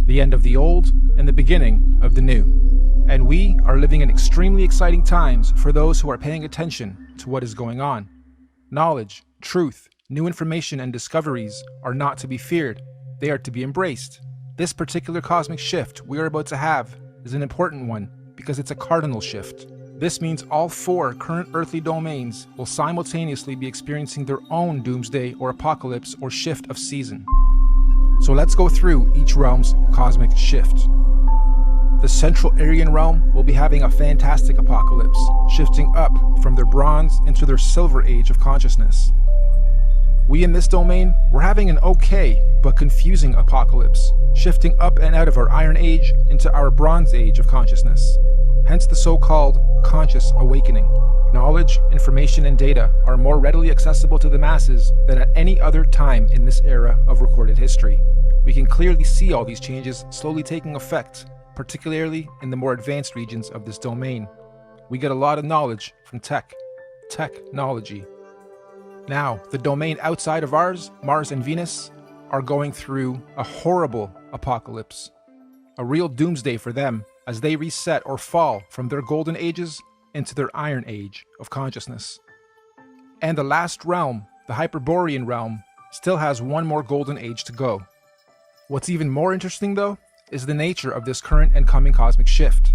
the end of the old and the beginning of the new. And we are living in extremely exciting times for those who are paying attention to what is going on. Knowledge, truth, new information and discoveries are not to be feared. They are to be embraced. This particular cosmic shift we are about to have is an important one because it's a cardinal shift. This means all 4 current earthly domains will simultaneously be experiencing their own doomsday or apocalypse or shift of season. So let's go through each realm's cosmic shift. The Central Aryan realm will be having a fantastic apocalypse, shifting up from their bronze into their silver age of consciousness. We in this domain, we're having an okay but confusing apocalypse, shifting up and out of our Iron Age into our Bronze Age of consciousness. Hence the so-called conscious awakening. Knowledge, information, and data are more readily accessible to the masses than at any other time in this era of recorded history. We can clearly see all these changes slowly taking effect, particularly in the more advanced regions of this domain. We get a lot of knowledge from technology. Now, the domain outside of ours, Mars and Venus, are going through a horrible apocalypse. A real doomsday for them as they reset or fall from their golden ages into their Iron Age of consciousness. And the last realm, the Hyperborean realm, still has one more golden age to go. What's even more interesting though, is the nature of this current and coming cosmic shift.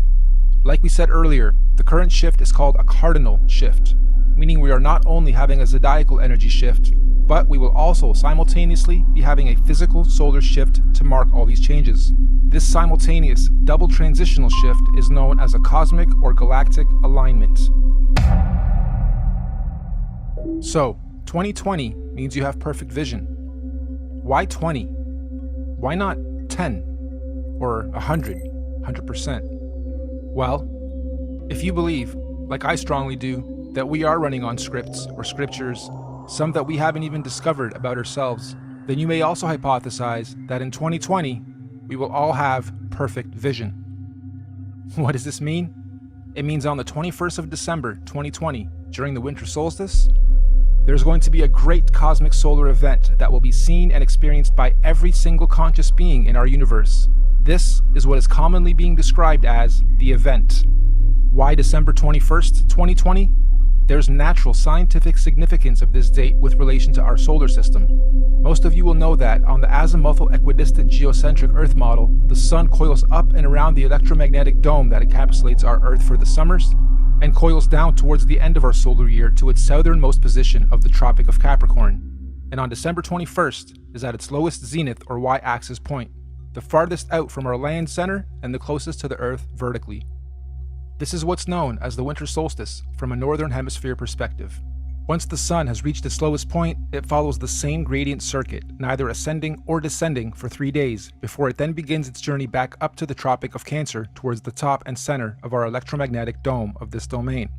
Like we said earlier, the current shift is called a cardinal shift, meaning we are not only having a zodiacal energy shift, but we will also simultaneously be having a physical solar shift to mark all these changes. This simultaneous double transitional shift is known as a cosmic or galactic alignment. So, 2020 means you have perfect vision. Why 20? Why not 10? Or 100%? Well, if you believe, like I strongly do, that we are running on scripts or scriptures, some that we haven't even discovered about ourselves, then you may also hypothesize that in 2020, we will all have perfect vision. What does this mean? It means on the 21st of December, 2020, during the winter solstice, there's going to be a great cosmic solar event that will be seen and experienced by every single conscious being in our universe. This is what is commonly being described as the event. Why December 21st, 2020? There's natural scientific significance of this date with relation to our solar system. Most of you will know that on the azimuthal equidistant geocentric Earth model, the Sun coils up and around the electromagnetic dome that encapsulates our Earth for the summers, and coils down towards the end of our solar year to its southernmost position of the Tropic of Capricorn. And on December 21st is at its lowest zenith or y-axis point, the farthest out from our land center and the closest to the Earth vertically. This is what's known as the winter solstice from a northern hemisphere perspective. Once the sun has reached its lowest point, it follows the same gradient circuit, neither ascending or descending for 3 days, before it then begins its journey back up to the Tropic of Cancer towards the top and center of our electromagnetic dome of this domain.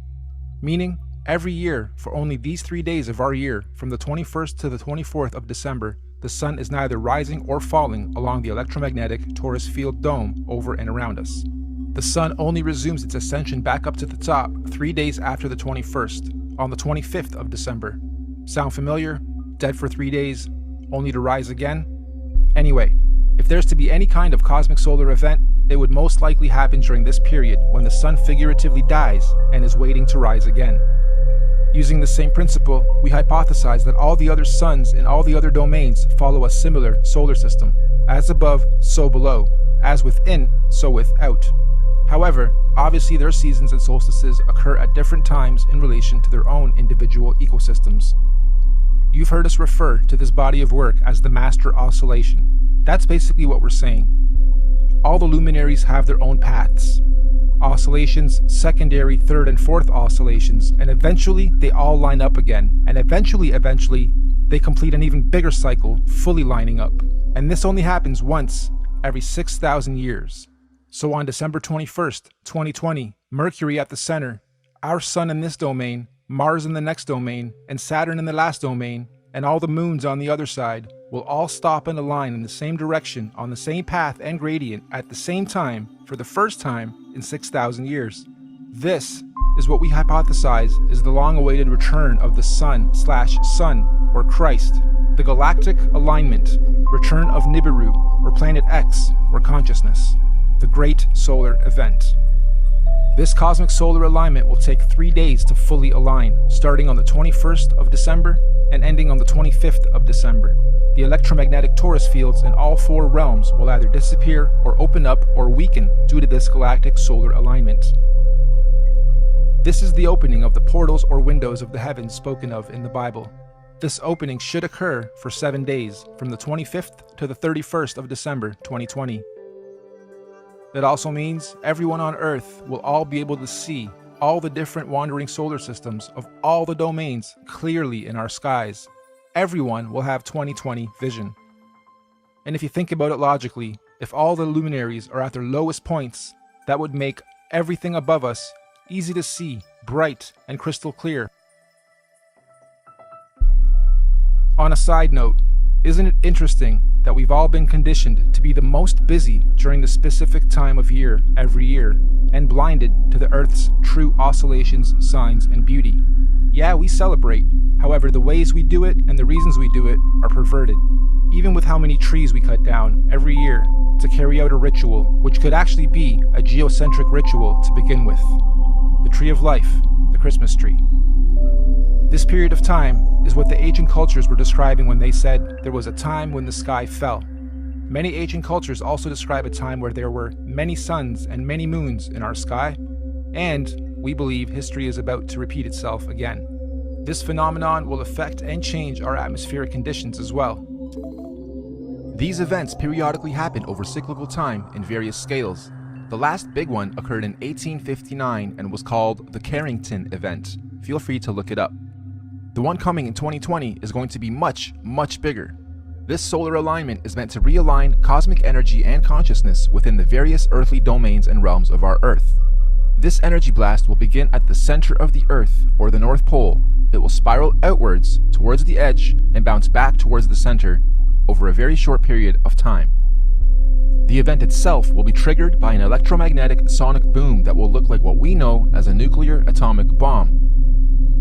Meaning, every year, for only these 3 days of our year, from the 21st to the 24th of December, the sun is neither rising or falling along the electromagnetic torus field dome over and around us. The sun only resumes its ascension back up to the top 3 days after the 21st, on the 25th of December. Sound familiar? Dead for 3 days, only to rise again? Anyway, if there's to be any kind of cosmic solar event, it would most likely happen during this period when the sun figuratively dies and is waiting to rise again. Using the same principle, we hypothesize that all the other suns in all the other domains follow a similar solar system. As above, so below. As within, so without. However, obviously their seasons and solstices occur at different times in relation to their own individual ecosystems. You've heard us refer to this body of work as the master oscillation. That's basically what we're saying. All the luminaries have their own paths. Oscillations, secondary, third, and fourth oscillations, and eventually they all line up again, and eventually, they complete an even bigger cycle, fully lining up. And this only happens once every 6,000 years. So on December 21st, 2020, Mercury at the center, our sun in this domain, Mars in the next domain, and Saturn in the last domain, and all the moons on the other side, will all stop and align in the same direction on the same path and gradient at the same time for the first time in 6,000 years. This is what we hypothesize is the long-awaited return of the Sun/Sun, or Christ, the galactic alignment. return of Nibiru, or Planet X, or consciousness, the Great Solar Event. This cosmic solar alignment will take 3 days to fully align, starting on the 21st of December and ending on the 25th of December. The electromagnetic torus fields in all 4 realms will either disappear or open up or weaken due to this galactic solar alignment. This is the opening of the portals or windows of the heavens spoken of in the Bible. This opening should occur for 7 days, from the 25th to the 31st of December 2020. It also means everyone on Earth will all be able to see all the different wandering solar systems of all the domains clearly in our skies. Everyone will have 2020 vision. And if you think about it logically, if all the luminaries are at their lowest points, that would make everything above us easy to see, bright, and crystal clear. On a side note, isn't it interesting that we've all been conditioned to be the most busy during the specific time of year every year, and blinded to the Earth's true oscillations, signs, and beauty? Yeah, we celebrate. However, the ways we do it and the reasons we do it are perverted. Even with how many trees we cut down every year to carry out a ritual, which could actually be a geocentric ritual to begin with. The tree of life, the Christmas tree. This period of time is what the ancient cultures were describing when they said there was a time when the sky fell. Many ancient cultures also describe a time where there were many suns and many moons in our sky, and we believe history is about to repeat itself again. This phenomenon will affect and change our atmospheric conditions as well. These events periodically happen over cyclical time in various scales. The last big one occurred in 1859 and was called the Carrington event. Feel free to look it up. The one coming in 2020 is going to be much, much bigger. This solar alignment is meant to realign cosmic energy and consciousness within the various earthly domains and realms of our Earth. This energy blast will begin at the center of the Earth, or the North Pole. It will spiral outwards towards the edge and bounce back towards the center over a very short period of time. The event itself will be triggered by an electromagnetic sonic boom that will look like what we know as a nuclear atomic bomb.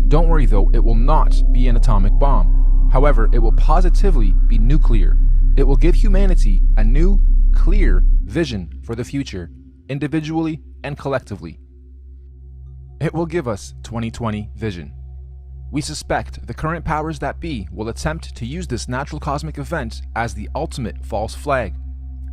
Don't worry though, it will not be an atomic bomb. However, it will positively be nuclear. It will give humanity a new, clear vision for the future, individually and collectively. It will give us 2020 vision. We suspect the current powers that be will attempt to use this natural cosmic event as the ultimate false flag.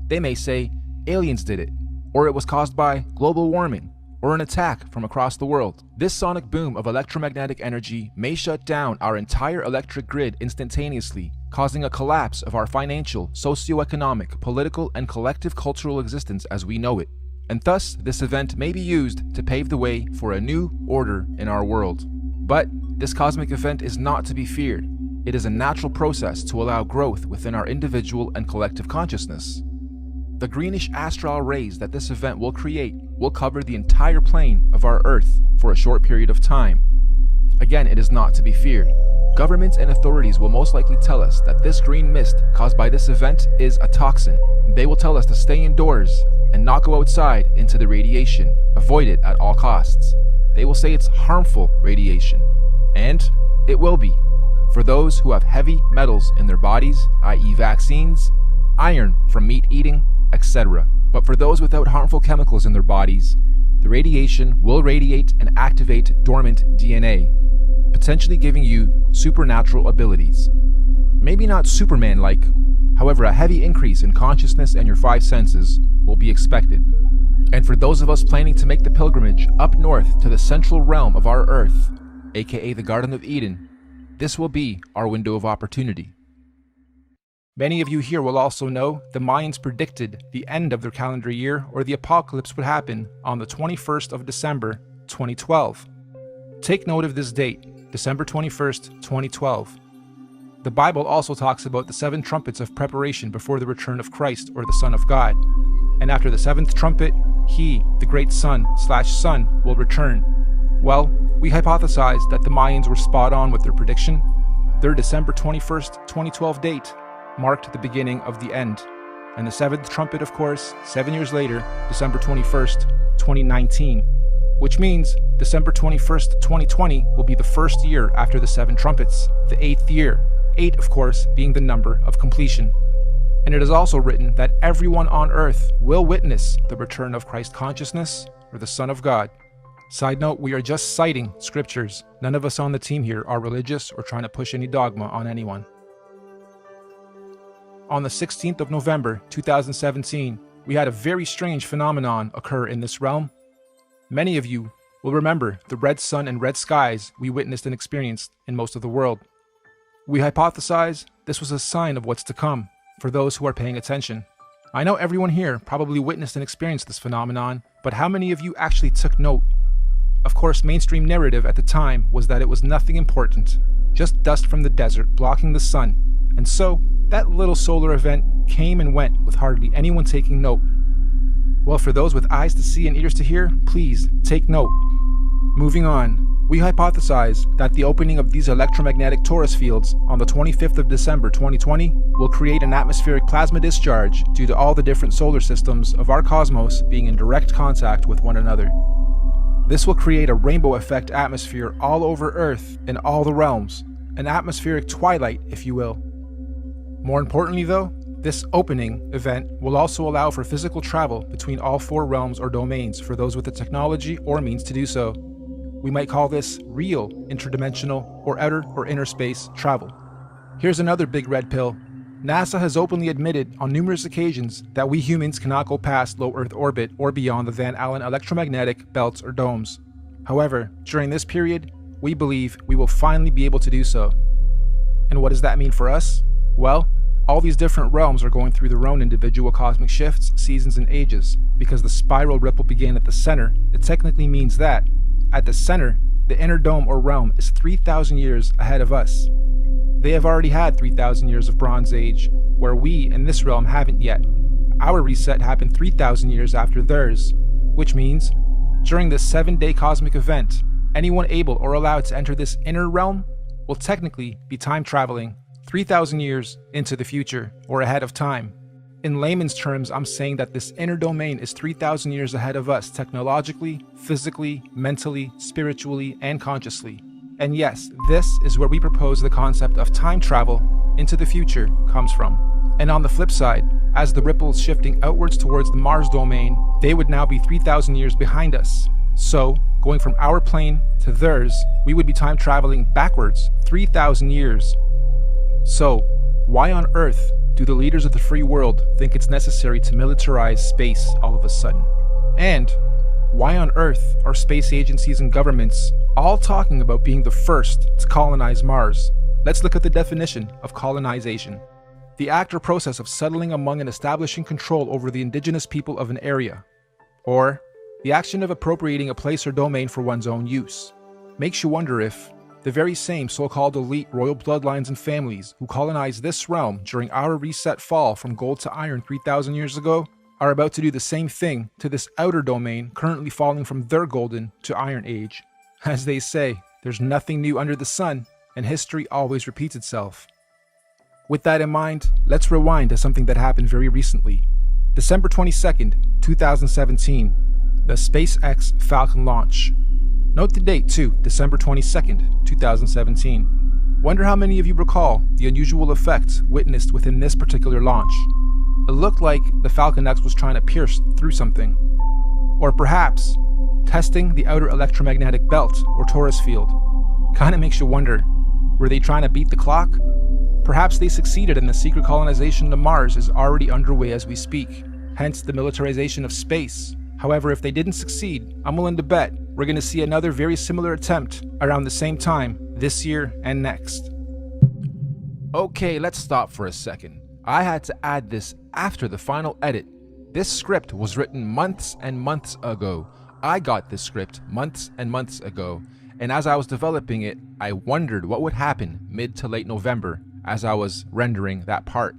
They may say aliens did it, or it was caused by global warming, or an attack from across the world. This sonic boom of electromagnetic energy may shut down our entire electric grid instantaneously, causing a collapse of our financial, socio-economic, political, and collective cultural existence as we know it. And thus, this event may be used to pave the way for a new order in our world. But this cosmic event is not to be feared. It is a natural process to allow growth within our individual and collective consciousness. The greenish astral rays that this event will create will cover the entire plane of our Earth for a short period of time. Again, it is not to be feared. Governments and authorities will most likely tell us that this green mist caused by this event is a toxin. They will tell us to stay indoors and not go outside into the radiation. Avoid it at all costs. They will say it's harmful radiation. And it will be. For those who have heavy metals in their bodies, i.e. vaccines, iron from meat eating, etc. But for those without harmful chemicals in their bodies, the radiation will radiate and activate dormant DNA, potentially giving you supernatural abilities. Maybe not Superman-like, however, a heavy increase in consciousness and your 5 senses will be expected. And for those of us planning to make the pilgrimage up north to the central realm of our Earth, aka the Garden of Eden, this will be our window of opportunity. Many of you here will also know the Mayans predicted the end of their calendar year, or the apocalypse, would happen on the 21st of December, 2012. Take note of this date, December 21st, 2012. The Bible also talks about the 7 trumpets of preparation before the return of Christ, or the Son of God. And after the 7th trumpet, he, the great Son, will return. Well, we hypothesized that the Mayans were spot on with their prediction. Their December 21st, 2012 date marked the beginning of the end. And the 7th trumpet, of course, 7 years later, December 21st, 2019. Which means December 21st, 2020 will be the first year after the 7 trumpets, the 8th year. 8, of course, being the number of completion. And it is also written that everyone on earth will witness the return of Christ consciousness or the Son of God. Side note, we are just citing scriptures. None of us on the team here are religious or trying to push any dogma on anyone. On the 16th of November, 2017, we had a very strange phenomenon occur in this realm. Many of you will remember the red sun and red skies we witnessed and experienced in most of the world. We hypothesize this was a sign of what's to come for those who are paying attention. I know everyone here probably witnessed and experienced this phenomenon, but how many of you actually took note? Of course, mainstream narrative at the time was that it was nothing important, just dust from the desert blocking the sun, and so that little solar event came and went with hardly anyone taking note. Well, for those with eyes to see and ears to hear, please take note. Moving on, we hypothesize that the opening of these electromagnetic torus fields on the 25th of December 2020 will create an atmospheric plasma discharge due to all the different solar systems of our cosmos being in direct contact with one another. This will create a rainbow effect atmosphere all over Earth in all the realms, an atmospheric twilight, if you will. More importantly though, this opening event will also allow for physical travel between all four realms or domains for those with the technology or means to do so. We might call this real interdimensional or outer or inner space travel. Here's another big red pill. NASA has openly admitted on numerous occasions that we humans cannot go past low Earth orbit or beyond the Van Allen electromagnetic belts or domes. However, during this period, we believe we will finally be able to do so. And what does that mean for us? Well, all these different realms are going through their own individual cosmic shifts, seasons, and ages. Because the spiral ripple began at the center, it technically means that, at the center, the inner dome or realm is 3,000 years ahead of us. They have already had 3,000 years of Bronze Age, where we in this realm haven't yet. Our reset happened 3,000 years after theirs, which means, during this 7-day cosmic event, anyone able or allowed to enter this inner realm will technically be time traveling 3,000 years into the future, or ahead of time. In layman's terms, I'm saying that this inner domain is 3,000 years ahead of us technologically, physically, mentally, spiritually, and consciously. And yes, this is where we propose the concept of time travel into the future comes from. And on the flip side, as the ripples shifting outwards towards the Mars domain, they would now be 3,000 years behind us. So, going from our plane to theirs, we would be time traveling backwards 3,000 years. So, why on earth do the leaders of the free world think it's necessary to militarize space all of a sudden? And why on earth are space agencies and governments all talking about being the first to colonize Mars? Let's look at the definition of colonization. The act or process of settling among and establishing control over the indigenous people of an area. Or the action of appropriating a place or domain for one's own use. Makes you wonder if the very same so-called elite royal bloodlines and families who colonized this realm during our reset fall from gold to iron 3,000 years ago are about to do the same thing to this outer domain currently falling from their golden to iron age. As they say, there's nothing new under the sun, and history always repeats itself. With that in mind, let's rewind to something that happened very recently. December 22nd, 2017, the SpaceX Falcon launch. Note the date too, December 22nd, 2017. Wonder how many of you recall the unusual effects witnessed within this particular launch. It looked like the Falcon X was trying to pierce through something. Or perhaps, testing the outer electromagnetic belt or torus field. Kinda makes you wonder, were they trying to beat the clock? Perhaps they succeeded and the secret colonization to Mars is already underway as we speak, hence the militarization of space. However, if they didn't succeed, I'm willing to bet we're going to see another very similar attempt around the same time this year and next. Okay, let's stop for a second. I had to add this after the final edit. This script was written months and months ago. I got this script months and months ago, and as I was developing it, I wondered what would happen mid to late November as I was rendering that part.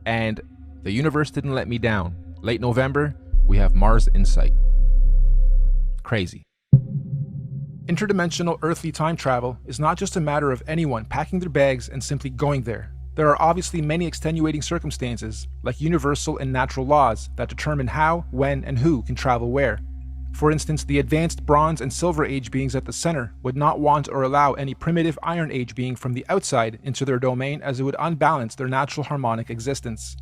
And the universe didn't let me down. Late November, we have Mars Insight. Crazy. Interdimensional earthly time travel is not just a matter of anyone packing their bags and simply going there. There are obviously many extenuating circumstances, like universal and natural laws, that determine how, when, and who can travel where. For instance, the advanced Bronze and Silver Age beings at the center would not want or allow any primitive Iron Age being from the outside into their domain, as it would unbalance their natural harmonic existence.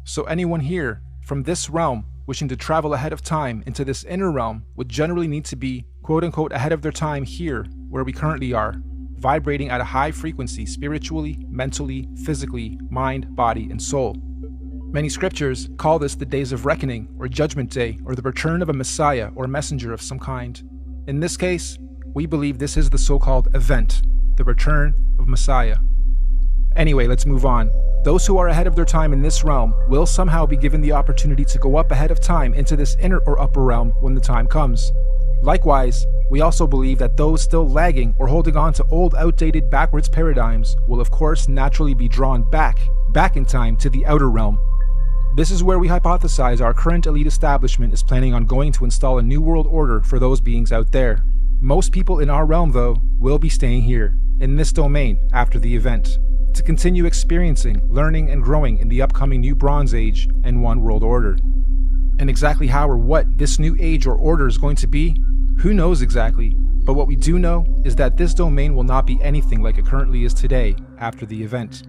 So anyone here from this realm wishing to travel ahead of time into this inner realm would generally need to be quote-unquote ahead of their time here where we currently are, vibrating at a high frequency spiritually, mentally, physically, mind, body, and soul. Many scriptures call this the days of reckoning or judgment day or the return of a messiah or messenger of some kind. In this case, we believe this is the so-called event, the return of Messiah. Anyway, let's move on. Those who are ahead of their time in this realm will somehow be given the opportunity to go up ahead of time into this inner or upper realm when the time comes. Likewise, we also believe that those still lagging or holding on to old, outdated, backwards paradigms will of course naturally be drawn back in time to the outer realm. This is where we hypothesize our current elite establishment is planning on going to install a new world order for those beings out there. Most people in our realm, though, will be staying here, in this domain, after the event, to continue experiencing, learning, and growing in the upcoming new Bronze Age and One World Order. And exactly how or what this new age or order is going to be, who knows exactly, but what we do know is that this domain will not be anything like it currently is today after the event.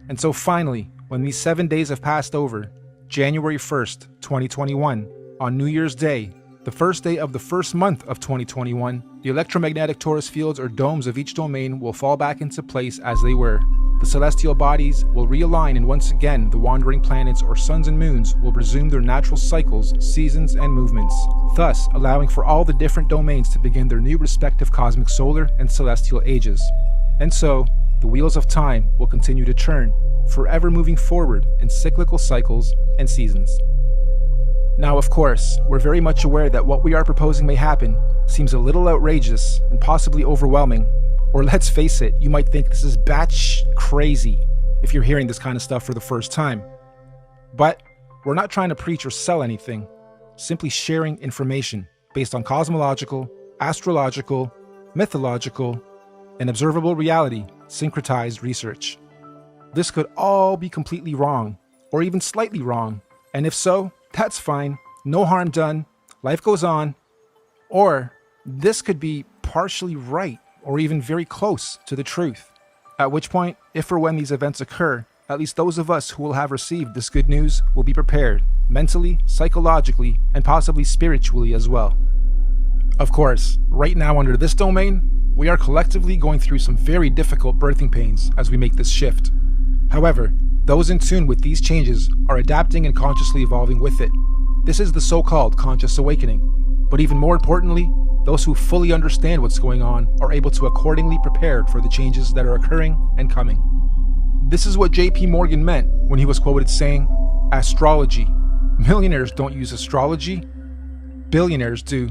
And so finally, when these 7 days have passed over, January 1st, 2021, on New Year's Day, the first day of the first month of 2021, the electromagnetic torus fields or domes of each domain will fall back into place as they were. The celestial bodies will realign, and once again the wandering planets or suns and moons will resume their natural cycles, seasons, and movements, thus allowing for all the different domains to begin their new respective cosmic solar and celestial ages. And so, the wheels of time will continue to turn, forever moving forward in cyclical cycles and seasons. Now, of course, we're very much aware that what we are proposing may happen seems a little outrageous and possibly overwhelming, or let's face it, you might think this is batsh crazy if you're hearing this kind of stuff for the first time. But we're not trying to preach or sell anything, simply sharing information based on cosmological, astrological, mythological, and observable reality syncretized research. This could all be completely wrong, or even slightly wrong, and if so, that's fine, no harm done, life goes on. Or this could be partially right, or even very close to the truth. At which point, if or when these events occur, at least those of us who will have received this good news will be prepared, mentally, psychologically, and possibly spiritually as well. Of course, right now under this domain, we are collectively going through some very difficult birthing pains as we make this shift. However, those in tune with these changes are adapting and consciously evolving with it. This is the so-called conscious awakening. But even more importantly, those who fully understand what's going on are able to accordingly prepare for the changes that are occurring and coming. This is what J.P. Morgan meant when he was quoted saying, "Astrology. Millionaires don't use astrology. Billionaires do."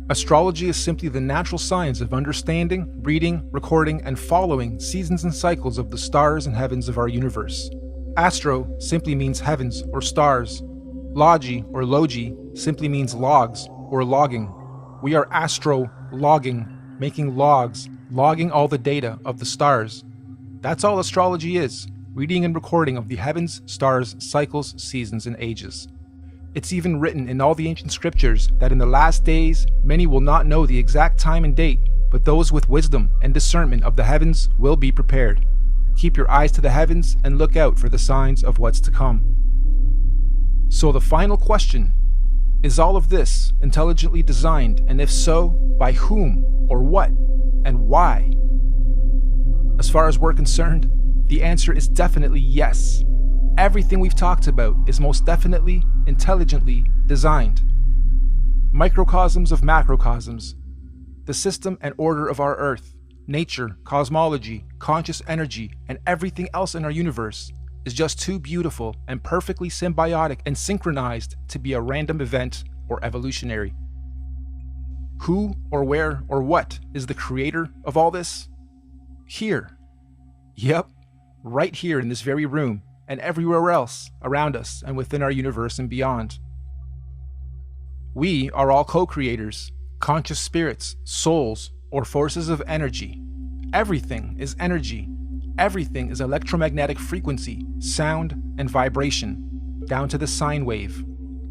Astrology is simply the natural science of understanding, reading, recording, and following seasons and cycles of the stars and heavens of our universe. Astro simply means heavens or stars. Logi or logi simply means logs or logging. We are astro-logging, making logs, logging all the data of the stars. That's all astrology is, reading and recording of the heavens, stars, cycles, seasons, and ages. It's even written in all the ancient scriptures that in the last days, many will not know the exact time and date, but those with wisdom and discernment of the heavens will be prepared. Keep your eyes to the heavens and look out for the signs of what's to come. So the final question, is all of this intelligently designed, and if so, by whom, or what, and why? As far as we're concerned, the answer is definitely yes. Everything we've talked about is most definitely intelligently designed. Microcosms of macrocosms, the system and order of our Earth, nature, cosmology, conscious energy, and everything else in our universe is just too beautiful and perfectly symbiotic and synchronized to be a random event or evolutionary. Who or where or what is the creator of all this? Here. Yep, right here in this very room, and everywhere else around us and within our universe and beyond. We are all co-creators, conscious spirits, souls, or forces of energy. Everything is energy. Everything is electromagnetic frequency, sound, and vibration, down to the sine wave.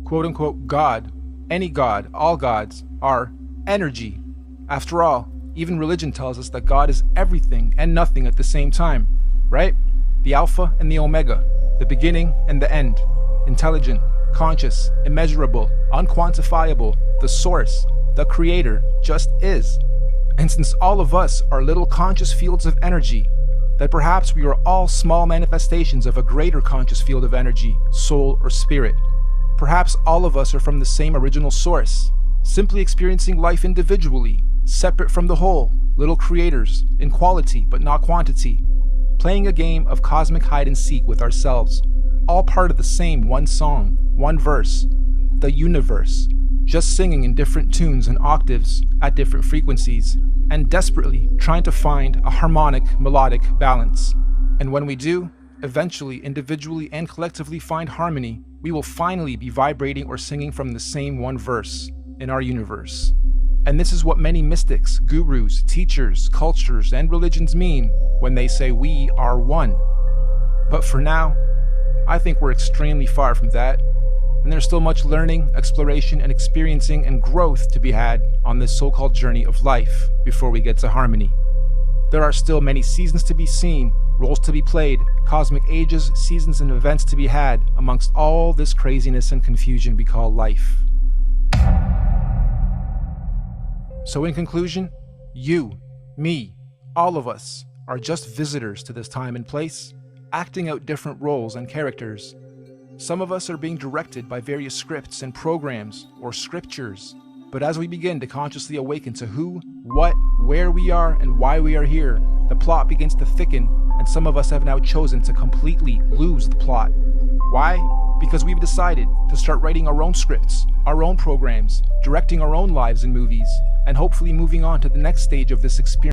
Quote-unquote God, any God, all gods, are energy. After all, even religion tells us that God is everything and nothing at the same time, right? The Alpha and the Omega, the beginning and the end, intelligent, conscious, immeasurable, unquantifiable, the source, the creator, just is. And since all of us are little conscious fields of energy, that perhaps we are all small manifestations of a greater conscious field of energy, soul, or spirit. Perhaps all of us are from the same original source, simply experiencing life individually, separate from the whole, little creators, in quality but not quantity, playing a game of cosmic hide and seek with ourselves, all part of the same one song, one verse, the universe, just singing in different tunes and octaves at different frequencies, and desperately trying to find a harmonic, melodic balance. And when we do, eventually, individually and collectively find harmony, we will finally be vibrating or singing from the same one verse in our universe. And this is what many mystics, gurus, teachers, cultures, and religions mean when they say we are one. But for now, I think we're extremely far from that, and there's still much learning, exploration, and experiencing and growth to be had on this so-called journey of life before we get to harmony. There are still many seasons to be seen, roles to be played, cosmic ages, seasons, and events to be had amongst all this craziness and confusion we call life. So in conclusion, you, me, all of us are just visitors to this time and place, acting out different roles and characters. Some of us are being directed by various scripts and programs or scriptures, but as we begin to consciously awaken to who, what, where we are, and why we are here, the plot begins to thicken, and some of us have now chosen to completely lose the plot. Why? Because we've decided to start writing our own scripts, our own programs, directing our own lives and movies, and hopefully moving on to the next stage of this experience.